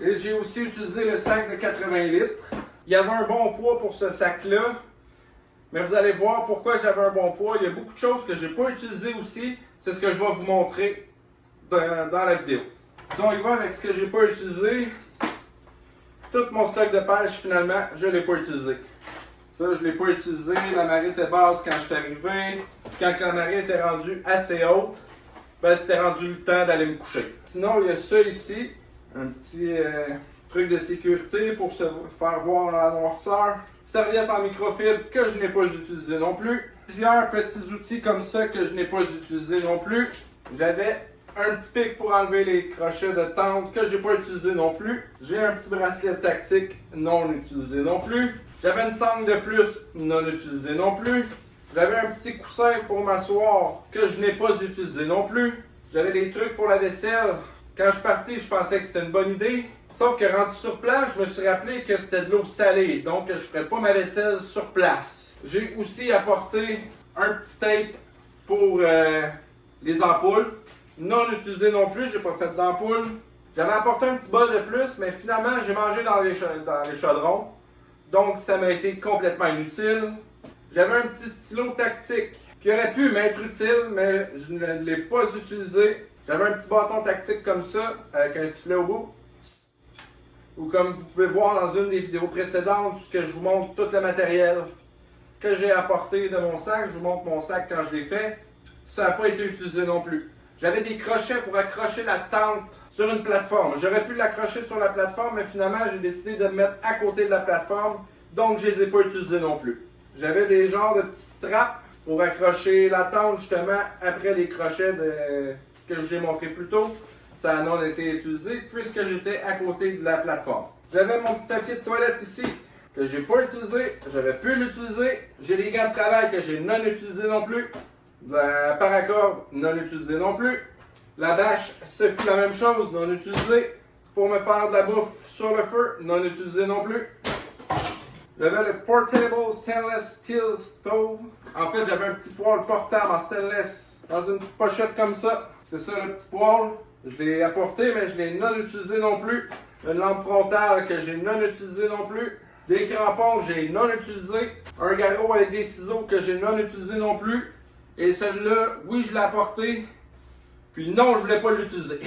Et j'ai aussi utilisé le sac de 80 litres. Il y avait un bon poids pour ce sac-là. Mais vous allez voir pourquoi j'avais un bon poids. Il y a beaucoup de choses que je n'ai pas utilisées aussi. C'est ce que je vais vous montrer dans la vidéo. Si on y va avec ce que j'ai pas utilisé, tout mon stock de pêche finalement, je ne l'ai pas utilisé. Ça, je ne l'ai pas utilisé. La marée était basse quand je suis arrivé. Quand la marée était rendue assez haute, ben, c'était rendu le temps d'aller me coucher. Sinon, il y a ça ici. Un petit truc de sécurité pour se faire voir dans la noirceur. Serviette en microfibre que je n'ai pas utilisé non plus. Plusieurs petits outils comme ça que je n'ai pas utilisé non plus. J'avais un petit pic pour enlever les crochets de tente que je n'ai pas utilisé non plus. J'ai un petit bracelet tactique non utilisé non plus. J'avais une sangle de plus non utilisée non plus. J'avais un petit coussin pour m'asseoir que je n'ai pas utilisé non plus. J'avais des trucs pour la vaisselle. Quand je suis parti, je pensais que c'était une bonne idée. Sauf que rendu sur place, je me suis rappelé que c'était de l'eau salée. Donc, je ne ferais pas ma vaisselle sur place. J'ai aussi apporté un petit tape pour les ampoules. Non utilisé non plus, j'ai pas fait d'ampoule. J'avais apporté un petit bol de plus, mais finalement, j'ai mangé dans les chaudrons. Donc, ça m'a été complètement inutile. J'avais un petit stylo tactique qui aurait pu m'être utile, mais je ne l'ai pas utilisé. J'avais un petit bâton tactique comme ça, avec un sifflet au bout. Ou comme vous pouvez voir dans une des vidéos précédentes, où je vous montre tout le matériel que j'ai apporté de mon sac. Je vous montre mon sac quand je l'ai fait. Ça n'a pas été utilisé non plus. J'avais des crochets pour accrocher la tente sur une plateforme. J'aurais pu l'accrocher sur la plateforme, mais finalement, j'ai décidé de me mettre à côté de la plateforme. Donc, je ne les ai pas utilisés non plus. J'avais des genres de petits straps pour accrocher la tente, justement, après les crochets que je vous ai montré plus tôt. Ça a non été utilisé, puisque j'étais à côté de la plateforme. J'avais mon petit papier de toilette ici, que j'ai pas utilisé. J'avais pu l'utiliser. J'ai les gants de travail que j'ai non utilisés non plus. La paracorde, non utilisée non plus. La bâche, ce fut la même chose, non utilisée. Pour me faire de la bouffe sur le feu, non utilisée non plus. J'avais le Portable Stainless Steel Stove. En fait, j'avais un petit poêle portable en stainless dans une petite pochette comme ça. C'est ça le petit poêle. Je l'ai apporté, mais je l'ai non utilisé non plus. Une lampe frontale que j'ai non utilisée non plus. Des crampons que j'ai non utilisés. Un garrot avec des ciseaux que j'ai non utilisé non plus. Et celui-là, oui, je l'ai apporté. Puis non, je ne voulais pas l'utiliser.